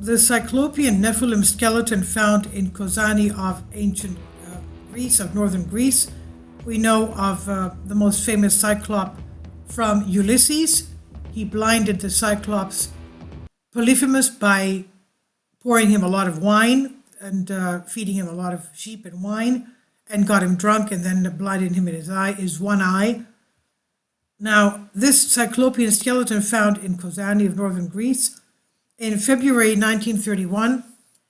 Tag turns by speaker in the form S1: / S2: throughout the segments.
S1: the Cyclopean Nephilim skeleton found in Kozani of ancient Greece, of northern Greece. We know of the most famous Cyclops from Ulysses. He blinded the Cyclops Polyphemus by pouring him a lot of wine and feeding him a lot of sheep and wine, and got him drunk, and then blinded him in his one eye. Now, this Cyclopean skeleton found in Kozani of northern Greece in February 1931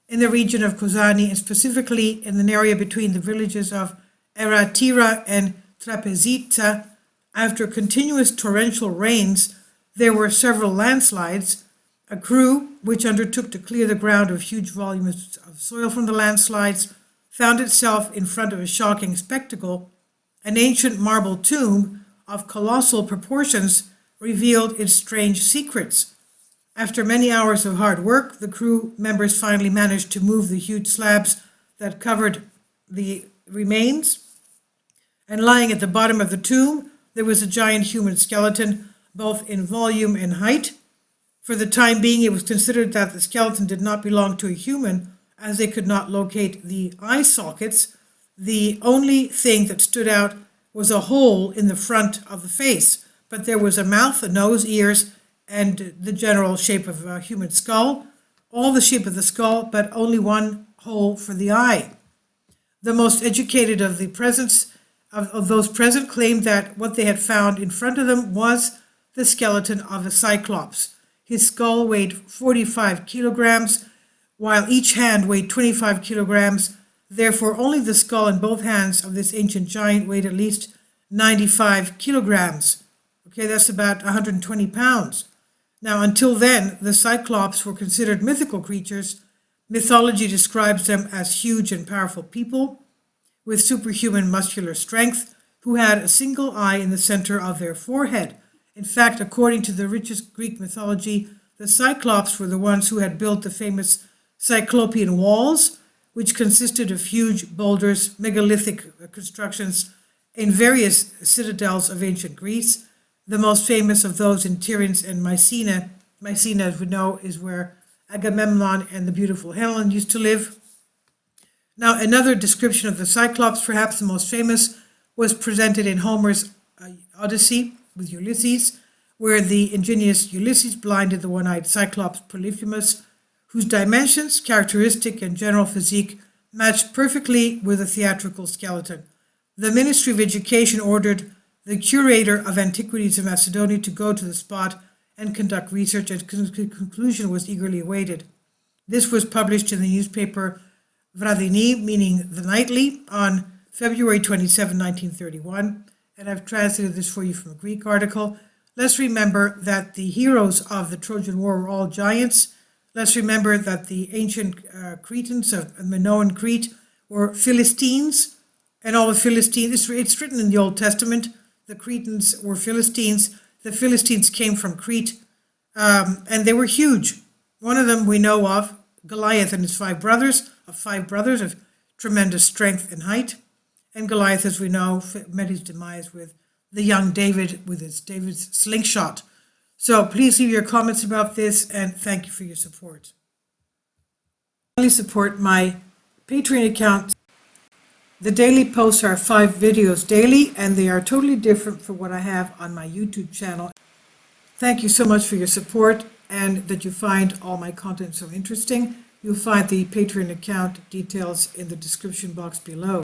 S1: in the region of Kozani, and specifically in an area between the villages of Eratira and Trapezita. After continuous torrential rains, there were several landslides. A crew, which undertook to clear the ground of huge volumes of soil from the landslides, found itself in front of a shocking spectacle. An ancient marble tomb of colossal proportions revealed its strange secrets. After many hours of hard work, the crew members finally managed to move the huge slabs that covered the remains. And lying at the bottom of the tomb, there was a giant human skeleton, both in volume and height. For the time being, it was considered that the skeleton did not belong to a human, as they could not locate the eye sockets. The only thing that stood out was a hole in the front of the face, but there was a mouth, a nose, ears, and the general shape of a human skull, all the shape of the skull, but only one hole for the eye. The most educated of the presents of those present claimed that what they had found in front of them was the skeleton of a Cyclops. His skull weighed 45 kilograms, while each hand weighed 25 kilograms. Therefore, only the skull and both hands of this ancient giant weighed at least 95 kilograms. Okay, that's about 120 pounds. Now, until then, the Cyclops were considered mythical creatures. Mythology describes them as huge and powerful people with superhuman muscular strength who had a single eye in the center of their forehead. In fact, according to the richest Greek mythology, the Cyclops were the ones who had built the famous Cyclopean walls, which consisted of huge boulders, megalithic constructions in various citadels of ancient Greece. The most famous of those in Tiryns and Mycena. Mycena, as we know, is where Agamemnon and the beautiful Helen used to live. Now, another description of the Cyclops, perhaps the most famous, was presented in Homer's Odyssey with Ulysses, where the ingenious Ulysses blinded the one-eyed Cyclops Polyphemus, whose dimensions, characteristic, and general physique matched perfectly with the theatrical skeleton. The Ministry of Education ordered the curator of antiquities of Macedonia to go to the spot and conduct research, and conclusion was eagerly awaited. This was published in the newspaper Vradini, meaning the nightly, on February 27, 1931, and I've translated this for you from a Greek article. Let's remember that the heroes of the Trojan War were all giants. Let's remember that the ancient Cretans of Minoan Crete were Philistines, and all the Philistines, it's written in the Old Testament, the Cretans were Philistines. The Philistines came from Crete, and they were huge. One of them we know of, Goliath and his five brothers of tremendous strength and height. And Goliath, as we know, met his demise with the young David with David's slingshot. So please leave your comments about this, and thank you for your support. Please support my Patreon account. The daily posts are 5 videos daily, and they are totally different from what I have on my YouTube channel. Thank you so much for your support, and that you find all my content so interesting. You'll find the Patreon account details in the description box below.